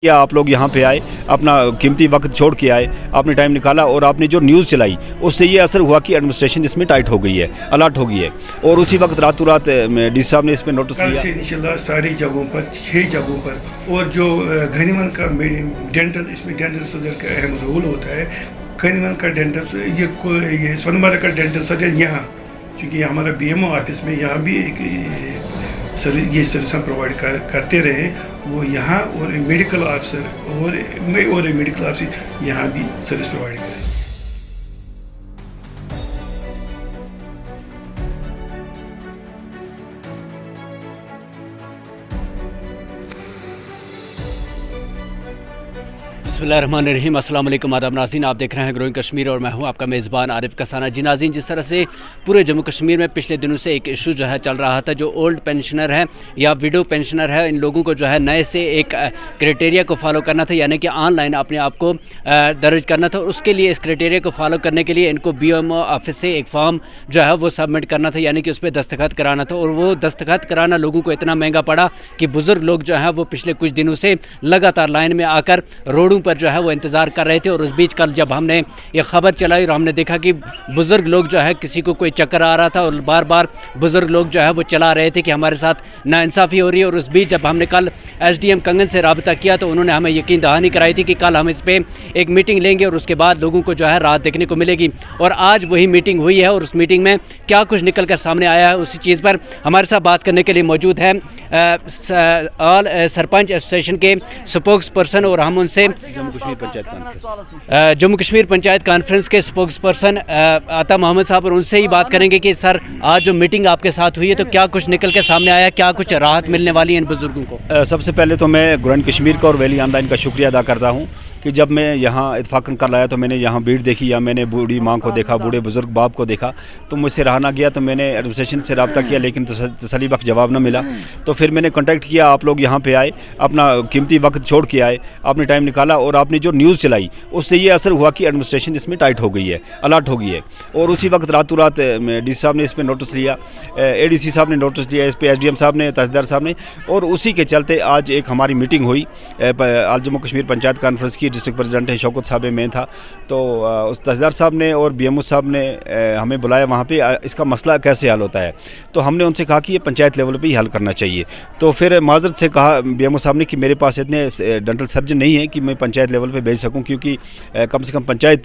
क्या आप लोग यहाँ पे आए, अपना कीमती वक्त छोड़ के आए, आपने टाइम निकाला और आपने जो न्यूज़ चलाई उससे ये असर हुआ कि एडमिनिस्ट्रेशन इसमें टाइट हो गई है, अलर्ट हो गई है। और उसी वक्त रातों रात डी साहब ने इसमें नोटिस कल लिया। से इंशाल्लाह सारी जगहों पर 6 जगहों पर और जो घनीवन का डेंटल, इसमें डेंटल सर्जन का अहम रोल होता है। घनीवन का डेंटल ये सोनमर्ग का डेंटल सर्जन यहाँ, चूँकि हमारा BMO ऑफिस में यहाँ भी एक ये सर्विस हम प्रोवाइड करते रहे, वो यहाँ और मेडिकल ऑफिसर और मेडिकल ऑफिसर यहाँ भी सर्विस प्रोवाइड करें। बिस्मिल्लाहिर्रहमानिर्रहीम, अस्सलाम वालेकुम, आदाब नाज़रीन। आप देख रहे हैं ग्रोइंग कश्मीर और मैं हूं आपका मेज़बान आरिफ कसाना। जी नाज़रीन, जिस तरह से पूरे जम्मू कश्मीर में पिछले दिनों से एक इशू जो है चल रहा था, जो ओल्ड पेंशनर है या विडो पेंशनर है, इन लोगों को जो है नए से एक क्राइटेरिया को फॉलो करना था, यानी कि ऑनलाइन अपने आप को दर्ज करना था। और उसके लिए इस क्राइटेरिया को फॉलो करने के लिए इनको BMO ऑफिस से एक फॉर्म जो है वो सबमिट करना था, यानी कि उस पर दस्तखत कराना था। और वो दस्तखत कराना लोगों को इतना महंगा पड़ा कि बुज़ुर्ग लोग जो है वो पिछले कुछ दिनों से लगातार लाइन में आकर रोडों पर जो है वो इंतज़ार कर रहे थे। और उस बीच कल जब हमने ये खबर चलाई और हमने देखा कि बुज़ुर्ग लोग जो है किसी को कोई चक्कर आ रहा था और बार बार बुज़ुर्ग लोग जो है वो चला रहे थे कि हमारे साथ नाइंसाफ़ी हो रही है। और उस बीच जब हमने कल SDM कंगन से रब्ता किया तो उन्होंने हमें यकीन दहानी कराई थी कि कल हम इस पर एक मीटिंग लेंगे और उसके बाद लोगों को जो है राहत देखने को मिलेगी। और आज वही मीटिंग हुई है और उस मीटिंग में क्या कुछ निकल कर सामने आया है, उसी चीज़ पर हमारे साथ बात करने के लिए मौजूद है ऑल सरपंच एसोसिएशन के स्पोक्स पर्सन और हम उनसे जम्मू कश्मीर पंचायत कॉन्फ्रेंस के स्पोक्स पर्सन आता मोहम्मद साहब, और उनसे ही बात करेंगे कि सर आज जो मीटिंग आपके साथ हुई है तो क्या कुछ निकल के सामने आया, क्या कुछ राहत मिलने वाली है इन बुजुर्गों को। सबसे पहले तो मैं ग्रोइंग कश्मीर का और वैली ऑनलाइन का शुक्रिया अदा करता हूँ कि जब मैं यहाँ इत्फाकन कल आया तो मैंने यहाँ भीड़ देखी, या मैंने बूढ़ी माँ को देखा, बूढ़े बुजुर्ग बाप को देखा, तो मुझसे रहा ना गया। तो मैंने एडमिनिस्ट्रेशन से रब्ता किया लेकिन तसल्ली बख्श जवाब न मिला। तो फिर मैंने कॉन्टैक्ट किया, आप लोग यहाँ पे आए, अपना कीमती वक्त छोड़ के आए, आपने टाइम निकाला और आपने जो न्यूज़ चलाई उससे ये असर हुआ कि एडमिनिस्ट्रेशन इसमें टाइट हो गई है, अलर्ट हो गई है। और उसी वक्त रातों रात डी साहब ने इस पर नोटिस लिया, ADC साहब ने नोटिस लिया, इस पर SDM साहब ने, तहसीलदार साहब ने, और उसी के चलते आज एक हमारी मीटिंग हुई ऑल जम्मू कश्मीर पंचायत कॉन्फ्रेंस की। डिस्ट्रिक्ट प्रेसिडेंट है शौकत साहब में था, तो उस तहसीलदार साहब ने और BMO साहब ने हमें बुलाया वहाँ पे, इसका मसला कैसे हल होता है। तो हमने उनसे कहा कि ये पंचायत लेवल पे ही हल करना चाहिए। तो फिर माजरत से कहा BMO साहब ने कि मेरे पास इतने डेंटल सर्जन नहीं है कि मैं पंचायत लेवल पे भेज सकूं, क्योंकि कम से कम पंचायत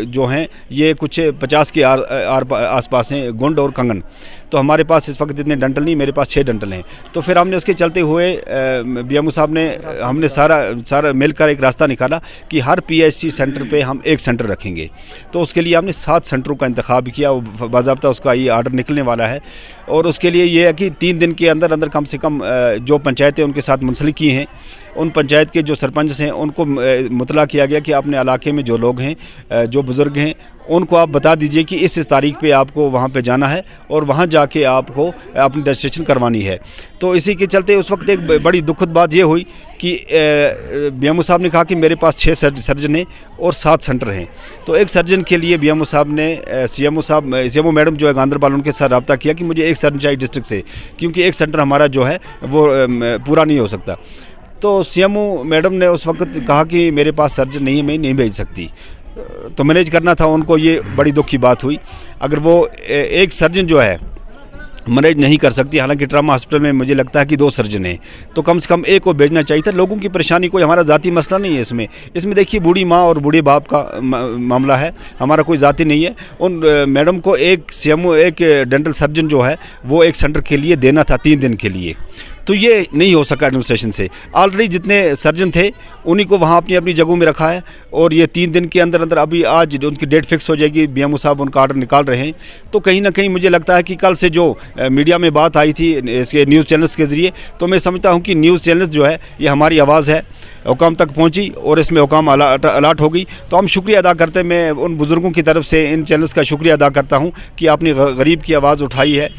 जो हैं ये कुछ 50 के आसपास हैं, गुंड और कंगन। तो हमारे पास इस वक्त इतने डेंटल नहीं, मेरे पास 6 डेंटल हैं। तो फिर हमने उसके चलते हुए BMO साहब ने, हमने सारा मिलकर एक रास्ता निकाला कि हर PHC सेंटर पे हम एक सेंटर रखेंगे। तो उसके लिए हमने 7 सेंटरों का इंतखाब किया, बाज़ाब्ता उसका ये आर्डर निकलने वाला है। और उसके लिए ये है कि 3 दिन के अंदर अंदर कम से कम जो पंचायतें उनके साथ मुंसलिक की हैं, उन पंचायत के जो सरपंच हैं उनको मुतला किया गया कि अपने इलाके में जो लोग हैं, जो बुज़ुर्ग हैं, उनको आप बता दीजिए कि इस तारीख पे आपको वहाँ पे जाना है और वहाँ जाके आपको अपनी रजिस्ट्रेशन करवानी है। तो इसी के चलते उस वक्त एक बड़ी दुखद बात ये हुई कि BMO साहब ने कहा कि मेरे पास 6 सर्जन हैं और 7 सेंटर हैं। तो एक सर्जन के लिए BMO साहब ने CMO मैडम जो है गांधरबल, उनके साथ रब्ता किया कि मुझे एक सर्जन चाहिए डिस्ट्रिक्ट से, क्योंकि एक सेंटर हमारा जो है वो पूरा नहीं हो सकता। तो CMO मैडम ने उस वक्त कहा कि मेरे पास सर्जन नहीं है, मैं नहीं भेज सकती। तो मैनेज करना था उनको, ये बड़ी दुख की बात हुई। अगर वो एक सर्जन जो है मैनेज नहीं कर सकती, हालांकि ट्रामा हॉस्पिटल में मुझे लगता है कि 2 सर्जन हैं, तो कम से कम एक को भेजना चाहिए था। लोगों की परेशानी कोई हमारा ज़ाती मसला नहीं है इसमें देखिए बूढ़ी माँ और बूढ़े बाप का मामला है, हमारा कोई ज़ाती नहीं है। उन मैडम को एक डेंटल सर्जन जो है वो एक सेंटर के लिए देना था 3 दिन के लिए, तो ये नहीं हो सका एडमिनिस्ट्रेशन से। ऑलरेडी जितने सर्जन थे उन्हीं को वहाँ अपनी अपनी जगहों में रखा है और ये 3 दिन के अंदर अंदर अभी आज उनकी डेट फिक्स हो जाएगी। BMO साहब उनका आर्डर निकाल रहे हैं। तो कहीं ना कहीं मुझे लगता है कि कल से जो मीडिया में बात आई थी इसके न्यूज़ चैनल्स के ज़रिए, तो मैं समझता हूँ कि न्यूज़ चैनल्स जो है ये हमारी आवाज़ है, हुकाम तक पहुँची और इसमें हुकाम अलर्ट हो गई। तो हम शुक्रिया अदा करते हैं, मैं उन बुज़ुर्गों की तरफ से इन चैनल्स का शुक्रिया अदा करता हूँ कि आपने गरीब की आवाज़ उठाई है,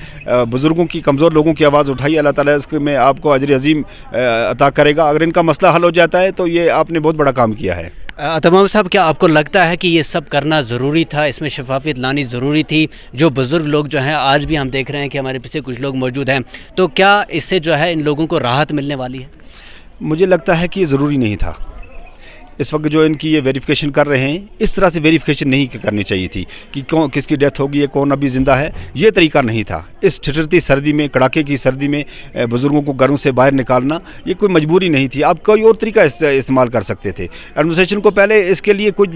बुज़ुर्गों की, कमज़ोर लोगों की आवाज़ उठाई। अल्लाह ताला इसके में आपको अजर अजीम अता करेगा। अगर इनका मसला हल हो जाता है तो ये आपने बहुत बड़ा काम किया है। तमाम साहब, क्या आपको लगता है कि ये सब करना ज़रूरी था, इसमें शफाफियत लानी ज़रूरी थी? जो बुज़ुर्ग लोग जो हैं, आज भी हम देख रहे हैं कि हमारे पीछे कुछ लोग मौजूद हैं, तो क्या इससे जो है इन लोगों को राहत मिलने वाली है? मुझे लगता है कि ये ज़रूरी नहीं था। इस वक्त जो इनकी ये वेरिफिकेशन कर रहे हैं, इस तरह से वेरिफिकेशन नहीं करनी चाहिए थी कि कौन किसकी डेथ होगी है, कौन अभी ज़िंदा है। ये तरीका नहीं था। इस ठिठुरती सर्दी में, कड़ाके की सर्दी में बुज़ुर्गों को घरों से बाहर निकालना ये कोई मजबूरी नहीं थी। आप कोई और तरीका इस्तेमाल कर सकते थे। एडमिनिस्ट्रेशन को पहले इसके लिए कुछ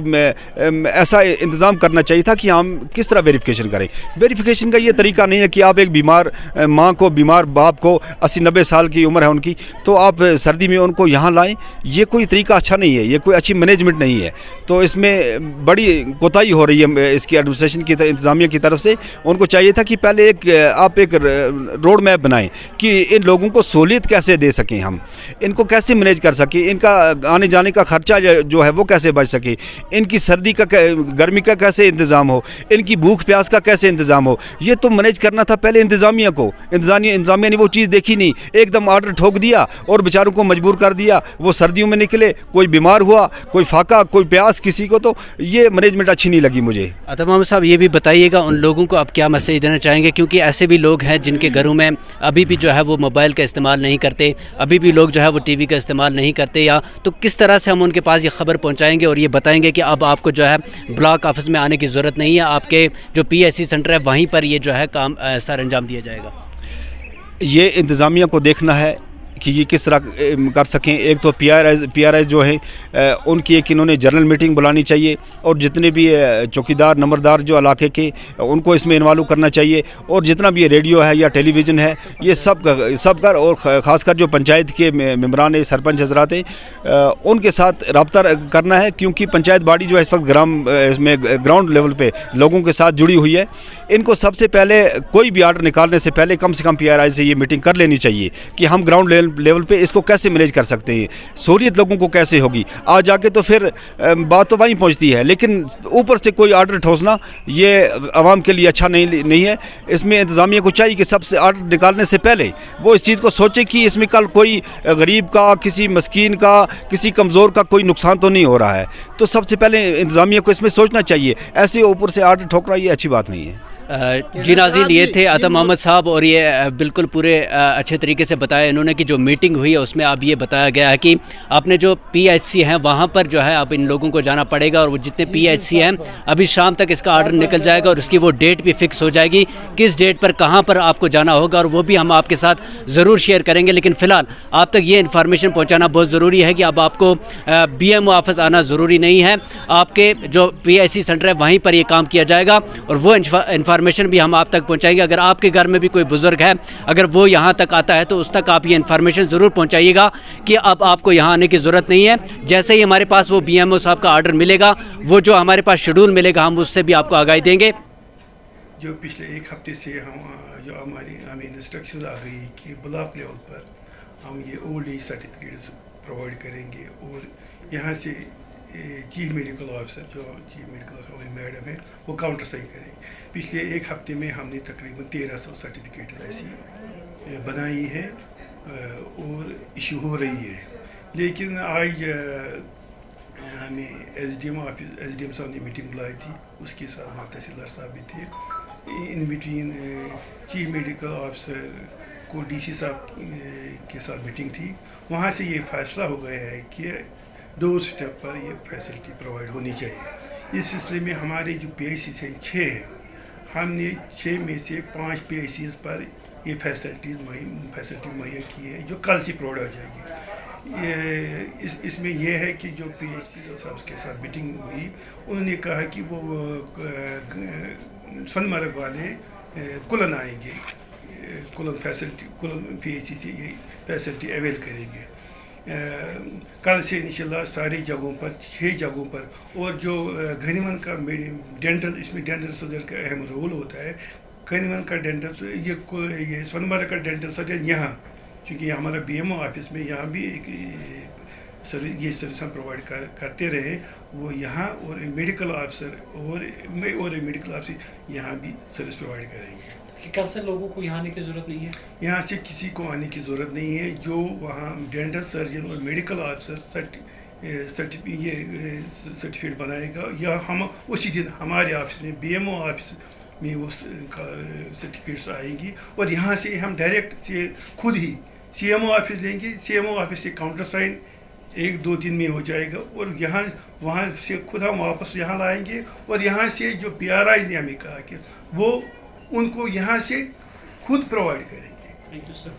ऐसा इंतज़ाम करना चाहिए था कि हम किस तरह वेरिफिकेशन करें। वेरिफिकेशन का ये तरीका नहीं है कि आप एक बीमार माँ को, बीमार बाप को, 80-90 साल की उम्र है उनकी, तो आप सर्दी में उनको यहाँ लाएँ। ये कोई तरीका अच्छा नहीं है, ये कोई अच्छी मैनेजमेंट नहीं है। तो इसमें बड़ी कोताही हो रही है इसकी एडमिनिस्ट्रेशन की, इंतज़ामिया की तरफ से। उनको चाहिए था कि पहले आप एक रोड मैप बनाएं कि इन लोगों को सहूलियत कैसे दे सकें, हम इनको कैसे मैनेज कर सकें, इनका आने जाने का खर्चा जो है वो कैसे बच सके, इनकी सर्दी का, गर्मी का कैसे इंतज़ाम हो, इनकी भूख प्यास का कैसे इंतज़ाम हो। ये तो मैनेज करना था पहले इंतज़ामिया को। इंतज़ामिया ने वो चीज़ देखी नहीं, एकदम आर्डर ठोक दिया और बेचारों को मजबूर कर दिया। वो सर्दियों में निकले, कोई बीमार हुआ, कोई फाका, कोई प्यास किसी को। तो ये मैनेजमेंट अच्छी नहीं लगी मुझे। अता मोहम्मद साहब, ये भी बताइएगा उन लोगों को आप क्या मैसेज देना चाहेंगे, क्योंकि ऐसे भी लोग हैं जिनके घरों में अभी भी जो है वो मोबाइल का इस्तेमाल नहीं करते, अभी भी लोग जो है वो टीवी का इस्तेमाल नहीं करते, या तो किस तरह से हम उनके पास ये खबर पहुंचाएंगे और ये बताएंगे कि अब आपको जो है ब्लॉक ऑफिस में आने की ज़रूरत नहीं है, आपके जो PHC सेंटर है वहीं पर ये जो है काम सर अंजाम दिया जाएगा। ये इंतज़ामिया को देखना है कि ये किस तरह कर सकें। एक तो PRIs जो है उनकी एक इन्होंने जनरल मीटिंग बुलानी चाहिए और जितने भी चौकीदार, नंबरदार जो इलाके के, उनको इसमें इन्वॉल्व करना चाहिए। और जितना भी रेडियो है या टेलीविज़न है, ये सब कर और ख़ासकर जो पंचायत के मेम्बरान, सरपंच हजरात हैं, उनके साथ रब्ता करना है, क्योंकि पंचायत बॉडी जो है इस वक्त ग्राउंड लेवल पे लोगों के साथ जुड़ी हुई है। इनको सबसे पहले कोई भी आर्डर निकालने से पहले कम से कम PRI से ये मीटिंग कर लेनी चाहिए कि हम ग्राउंड लेवल पे इसको कैसे मैनेज कर सकते हैं, सहूलियत लोगों को कैसे होगी। आज जाके तो फिर बात तो वहीं पहुंचती है, लेकिन ऊपर से कोई आर्डर ठोसना ये आवाम के लिए अच्छा नहीं है। इसमें इंतज़ामिया को चाहिए कि सबसे आर्डर निकालने से पहले वो इस चीज़ को सोचे कि इसमें कल कोई गरीब का, किसी मस्कीन का, किसी कमज़ोर का कोई नुकसान तो नहीं हो रहा है। तो सबसे पहले इंतज़ामिया को इसमें सोचना चाहिए। ऐसे ऊपर से आर्डर ठोकना ये अच्छी बात नहीं है। जी नाज़रीन, ये थे अता मोहम्मद साहब और ये बिल्कुल पूरे अच्छे तरीके से बताया इन्होंने कि जो मीटिंग हुई है उसमें अब ये बताया गया है कि आपने जो PHC हैं वहाँ पर जो है अब इन लोगों को जाना पड़ेगा, और वो जितने PHC हैं अभी शाम तक इसका आर्डर निकल जाएगा और उसकी वो डेट भी फिक्स हो जाएगी, किस डेट पर कहाँ पर आपको जाना होगा, और वो भी हम आपके साथ ज़रूर शेयर करेंगे। लेकिन फ़िलहाल आप तक ये इन्फॉर्मेशन पहुँचाना बहुत ज़रूरी है कि अब आपको BMO ऑफिस आना ज़रूरी नहीं है। आपके जो PHC सेंटर है वहीं पर ये काम किया जाएगा और वो इन्फॉर्मेशन भी हम आप तक पहुंचाएंगे। अगर आपके घर में भी कोई बुजुर्ग है, अगर वो यहाँ तक आता है तो उस तक आप ये इन्फॉर्मेशन ज़रूर पहुंचाइएगा कि अब आपको यहाँ आने की ज़रूरत नहीं है। जैसे ही हमारे पास वो BMO साहब का आर्डर मिलेगा, वो जो हमारे पास शेड्यूल मिलेगा, हम उससे भी आपको आगाही देंगे। जो पिछले एक हफ्ते से जो हमें इंस्ट्रक्शन आ गई कि ब्लॉक लेवल पर हम ये ओल्ड एज सर्टिफिकेट्स प्रोवाइड करेंगे, और यहाँ से चीफ मेडिकल ऑफिसर मैडम है वो काउंटर साइन करेंगे। पिछले एक हफ्ते में हमने तकरीबन 1300 सर्टिफिकेट ऐसी बनाई है और इशू हो रही है। लेकिन आज हमें SDM साहब ने मीटिंग बुलाई थी, उसके साथ तहसीलदार साहब भी थे। In between chief medical officer को DC साहब के साथ मीटिंग थी। वहाँ से ये फैसला हो गया है कि 2 स्टेप पर ये फैसिलिटी प्रोवाइड होनी चाहिए। इस सिलसिले में हमारे जो PHC हैं 6 हैं, हमने 6 में से 5 PHCs पर ये फैसिलिटी मुहैया की है, जो कल से प्रोवाइड हो जाएगी। इसमें यह है कि जो PHC साहब के साथ मीटिंग हुई, उन्होंने कहा कि वो सोनमर्ग वाले कुलन आएंगे, कुलन PHC से ये फैसिलिटी अवेल करेंगे। कल से इंशाल्लाह सारी जगहों पर, 6 जगहों पर, और जो घनीवन का इसमें डेंटल सर्जन का अहम रोल होता है। घनीवन का डेंटल ये सोनमर्ग का डेंटल सर्जन यहाँ, चूँकि हमारा BMO ऑफिस में यहाँ भी एक ये सर्विस हम प्रोवाइड करते रहे, वो यहाँ और मेडिकल ऑफिसर और मेडिकल ऑफिसर यहाँ भी सर्विस प्रोवाइड करेंगे। कि कल से लोगों को यहाँ आने की ज़रूरत नहीं है, यहाँ से किसी को आने की ज़रूरत नहीं है। जो वहाँ डेंटल सर्जन और मेडिकल ऑफिसर सर्टिफिकेट बनाएगा, या हम उसी दिन हमारे ऑफिस में BMO ऑफिस में वो सर्टिफिकेट्स आएंगी, और यहाँ से हम डायरेक्ट से खुद ही CMO ऑफिस लेंगे, CMO ऑफिस से काउंटर साइन 1-2 दिन में हो जाएगा, और यहाँ वहाँ से खुद हम वापस यहाँ लाएंगे, और यहाँ से जो PRI ने हमें कहा कि वो उनको यहाँ से खुद प्रोवाइड करेंगे। Thank you sir.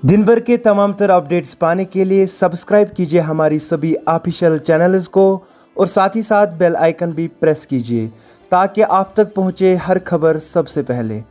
दिन भर के तमाम तर अपडेट्स पाने के लिए सब्सक्राइब कीजिए हमारी सभी ऑफिशियल चैनल्स को, और साथ ही साथ बेल आइकन भी प्रेस कीजिए ताकि आप तक पहुँचे हर खबर सबसे पहले।